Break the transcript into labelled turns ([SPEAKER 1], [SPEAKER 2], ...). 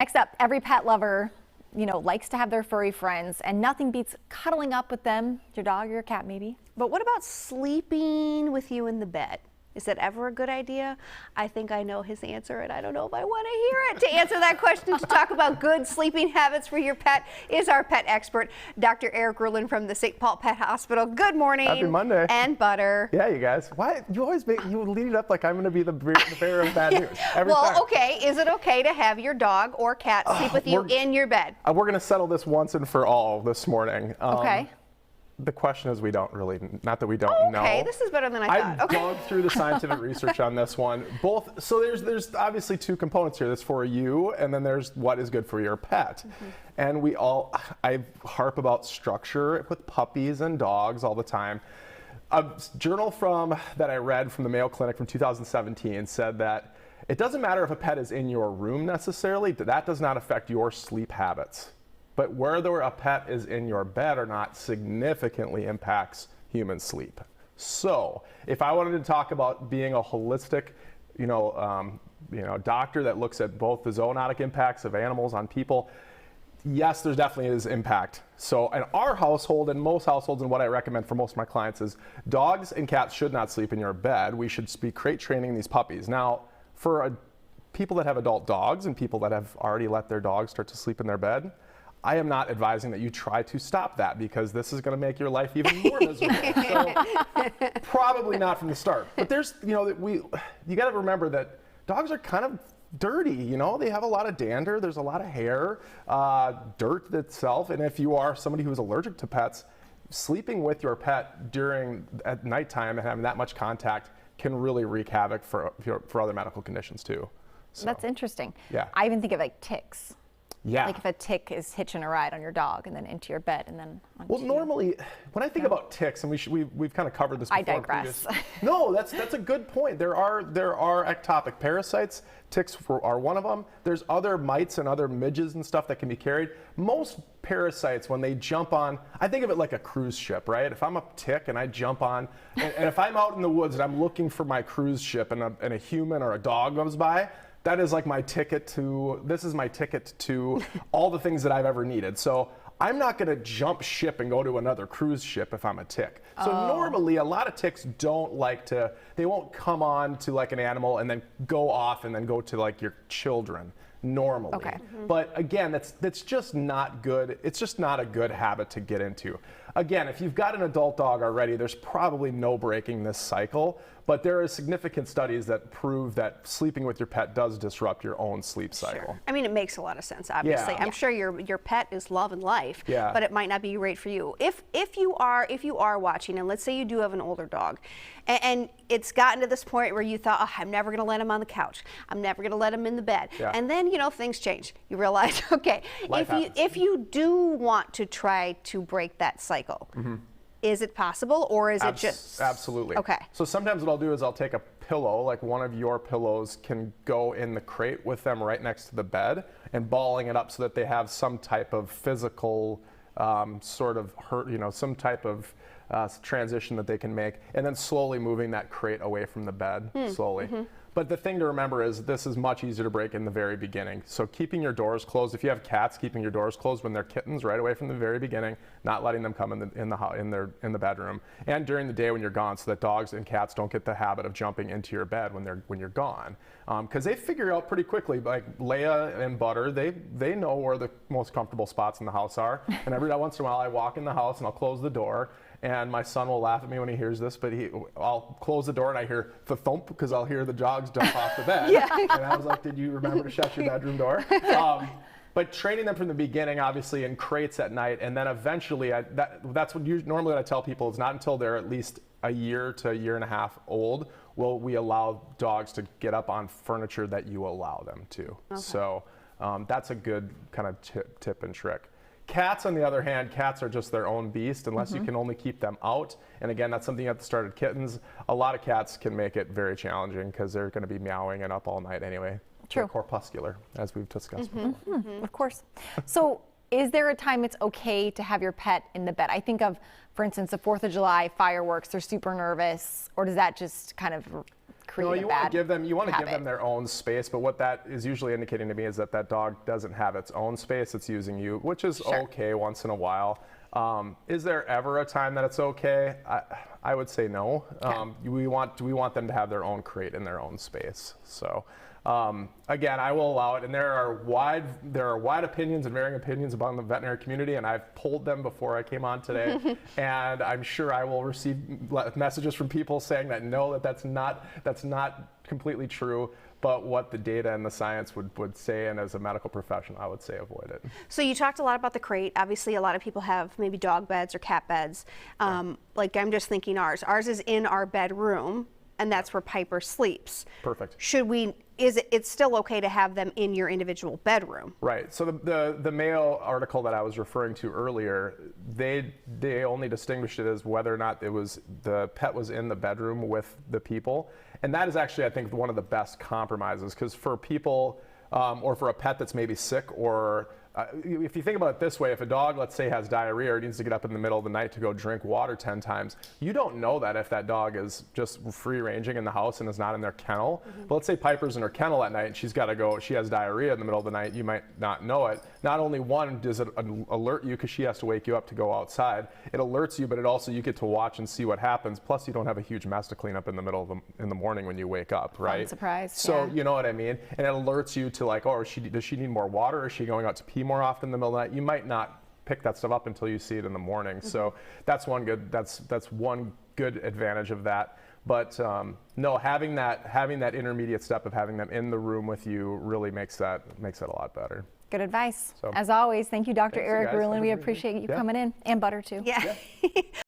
[SPEAKER 1] Next up, every pet lover, likes to have their furry friends, and nothing beats cuddling up with them, your dog or your cat maybe.
[SPEAKER 2] But what about sleeping with you in the bed? Is that ever a good idea? I think I know his answer, and I don't know if I want to hear it. To answer that question, to talk about good sleeping habits for your pet, is our pet expert, Dr. Eric Ruhland from the St. Paul Pet Hospital. Good morning.
[SPEAKER 3] Happy Monday.
[SPEAKER 2] And butter.
[SPEAKER 3] Yeah, you guys. Why you always you lead it up like I'm going to be the bearer of bad news every
[SPEAKER 2] well,
[SPEAKER 3] time.
[SPEAKER 2] Okay. Is it okay to have your dog or cat sleep with you in your bed?
[SPEAKER 3] We're going to settle this once and for all this morning.
[SPEAKER 2] Okay.
[SPEAKER 3] The question is, we don't really, not that we don't know.
[SPEAKER 2] Okay, this is better than I thought.
[SPEAKER 3] I've dug through the scientific research on this one. So there's obviously two components here. There's for you, and then there's what is good for your pet. And I harp about structure with puppies and dogs all the time. A journal that I read from the Mayo Clinic from 2017 said that it doesn't matter if a pet is in your room necessarily, that does not affect your sleep habits. But whether a pet is in your bed or not significantly impacts human sleep. So if I wanted to talk about being a holistic, doctor that looks at both the zoonotic impacts of animals on people, yes, there definitely is impact. So in our household and most households, and what I recommend for most of my clients is dogs and cats should not sleep in your bed. We should be crate training these puppies. Now, for people that have adult dogs and people that have already let their dogs start to sleep in their bed, I am not advising that you try to stop that, because this is going to make your life even more miserable. So probably not from the start. But there's, you got to remember that dogs are kind of dirty. They have a lot of dander. There's a lot of hair, dirt itself. And if you are somebody who's allergic to pets, sleeping with your pet at nighttime and having that much contact can really wreak havoc for other medical conditions too. So,
[SPEAKER 1] that's interesting.
[SPEAKER 3] Yeah.
[SPEAKER 1] I even think of like ticks.
[SPEAKER 3] Yeah.
[SPEAKER 1] Like if a tick is hitching a ride on your dog and then into your bed and then onto
[SPEAKER 3] Well, normally, when I think about ticks, and we've kind of covered this before.
[SPEAKER 1] I digress.
[SPEAKER 3] No, that's a good point. There are ectopic parasites. Ticks are one of them. There's other mites and other midges and stuff that can be carried. Most parasites, when they jump on, I think of it like a cruise ship, right? If I'm a tick and I jump on, and if I'm out in the woods and I'm looking for my cruise ship and a human or a dog comes by, that is like this is my ticket to all the things that I've ever needed. So I'm not going to jump ship and go to another cruise ship if I'm a tick. So normally a lot of ticks they won't come on to like an animal and then go off and then go to like your children normally.
[SPEAKER 1] Okay.
[SPEAKER 3] But again, that's just not good. It's just not a good habit to get into. Again, if you've got an adult dog already, there's probably no breaking this cycle. But there are significant studies that prove that sleeping with your pet does disrupt your own sleep cycle.
[SPEAKER 2] Sure. I mean, it makes a lot of sense, obviously.
[SPEAKER 3] Yeah.
[SPEAKER 2] I'm sure your pet is love and life,
[SPEAKER 3] yeah,
[SPEAKER 2] but it might not be right for you. If you are watching, and let's say you do have an older dog, and it's gotten to this point where you thought, oh, I'm never going to let him on the couch. I'm never going to let him in the bed.
[SPEAKER 3] Yeah.
[SPEAKER 2] And then, things change. You realize, okay, if you do want to try to break that cycle, is it possible, or is it just...
[SPEAKER 3] Absolutely.
[SPEAKER 2] Okay.
[SPEAKER 3] So sometimes what I'll do is I'll take a pillow, like one of your pillows can go in the crate with them right next to the bed, and balling it up so that they have some type of physical sort of hurt, some type of transition that they can make, and then slowly moving that crate away from the bed, slowly. But the thing to remember is this is much easier to break in the very beginning. So keeping your doors closed, if you have cats, keeping your doors closed when they're kittens right away from the very beginning, not letting them come in the bedroom, and during the day when you're gone, so that dogs and cats don't get the habit of jumping into your bed when you're gone. Because they figure out pretty quickly, like Leia and Butter, they know where the most comfortable spots in the house are. And every once in a while I walk in the house and I'll close the door. And my son will laugh at me when he hears this, but I'll close the door and I hear the thump, because I'll hear the dogs jump off the bed.
[SPEAKER 2] Yeah.
[SPEAKER 3] And I was like, did you remember to shut your bedroom door? But training them from the beginning, obviously, in crates at night, and then eventually, that's what normally what I tell people is not until they're at least a year to a year and a half old will we allow dogs to get up on furniture that you allow them to. Okay. So that's a good kind of tip and trick. Cats, on the other hand, cats are just their own beast unless you can only keep them out. And again, that's something you have to start at kittens. A lot of cats can make it very challenging because they're going to be meowing and up all night anyway.
[SPEAKER 1] True.
[SPEAKER 3] They're corpuscular, as we've discussed before.
[SPEAKER 1] Of course. So is there a time it's okay to have your pet in the bed? I think of, for instance, the 4th of July fireworks, they're super nervous, or does that just kind of create
[SPEAKER 3] No,
[SPEAKER 1] a
[SPEAKER 3] you want
[SPEAKER 1] bad
[SPEAKER 3] to give them
[SPEAKER 1] habit.
[SPEAKER 3] their own space, but what that is usually indicating to me is that that dog doesn't have its own space. It's using you, which is
[SPEAKER 1] Sure.
[SPEAKER 3] okay once in a while. Is there ever a time that it's okay? I would say no. We want them to have their own crate in their own space. So again, I will allow it, and there are wide opinions and varying opinions about the veterinary community, and I've polled them before I came on today, and I'm sure I will receive messages from people saying that no, that's not completely true. But what the data and the science would say, and as a medical professional, I would say avoid it.
[SPEAKER 2] So you talked a lot about the crate. Obviously, a lot of people have maybe dog beds or cat beds. Like I'm just thinking ours. Ours is in our bedroom, and that's where Piper sleeps.
[SPEAKER 3] Perfect.
[SPEAKER 2] It's still okay to have them in your individual bedroom?
[SPEAKER 3] Right. So the Mayo article that I was referring to earlier, they only distinguished it as whether or not the pet was in the bedroom with the people. And that is actually, I think, one of the best compromises, because for people or for a pet that's maybe sick, or if you think about it this way, if a dog, let's say, has diarrhea or needs to get up in the middle of the night to go drink water 10 times, you don't know that if that dog is just free ranging in the house and is not in their kennel. But let's say Piper's in her kennel at night and she's got to go, she has diarrhea in the middle of the night, you might not know it. Not only one, does it alert you because she has to wake you up to go outside, it alerts you, but it also, you get to watch and see what happens. Plus you don't have a huge mess to clean up in the middle of in the morning when you wake up, right?
[SPEAKER 1] Fun surprise.
[SPEAKER 3] So
[SPEAKER 1] yeah.
[SPEAKER 3] you know what I mean? And it alerts you to like, oh, does she need more water? Is she going out to pee more often in the middle of the night? You might not pick that stuff up until you see it in the morning. So that's one good advantage of that. But no, having that intermediate step of having them in the room with you really makes it a lot better.
[SPEAKER 1] Good advice.
[SPEAKER 3] So,
[SPEAKER 1] as always, thank you, Dr.
[SPEAKER 3] thanks, you
[SPEAKER 1] Eric
[SPEAKER 3] guys.
[SPEAKER 1] Ruhland. We
[SPEAKER 3] Have a great
[SPEAKER 1] appreciate you
[SPEAKER 3] day.
[SPEAKER 1] coming in, and Butter too.
[SPEAKER 2] Yeah.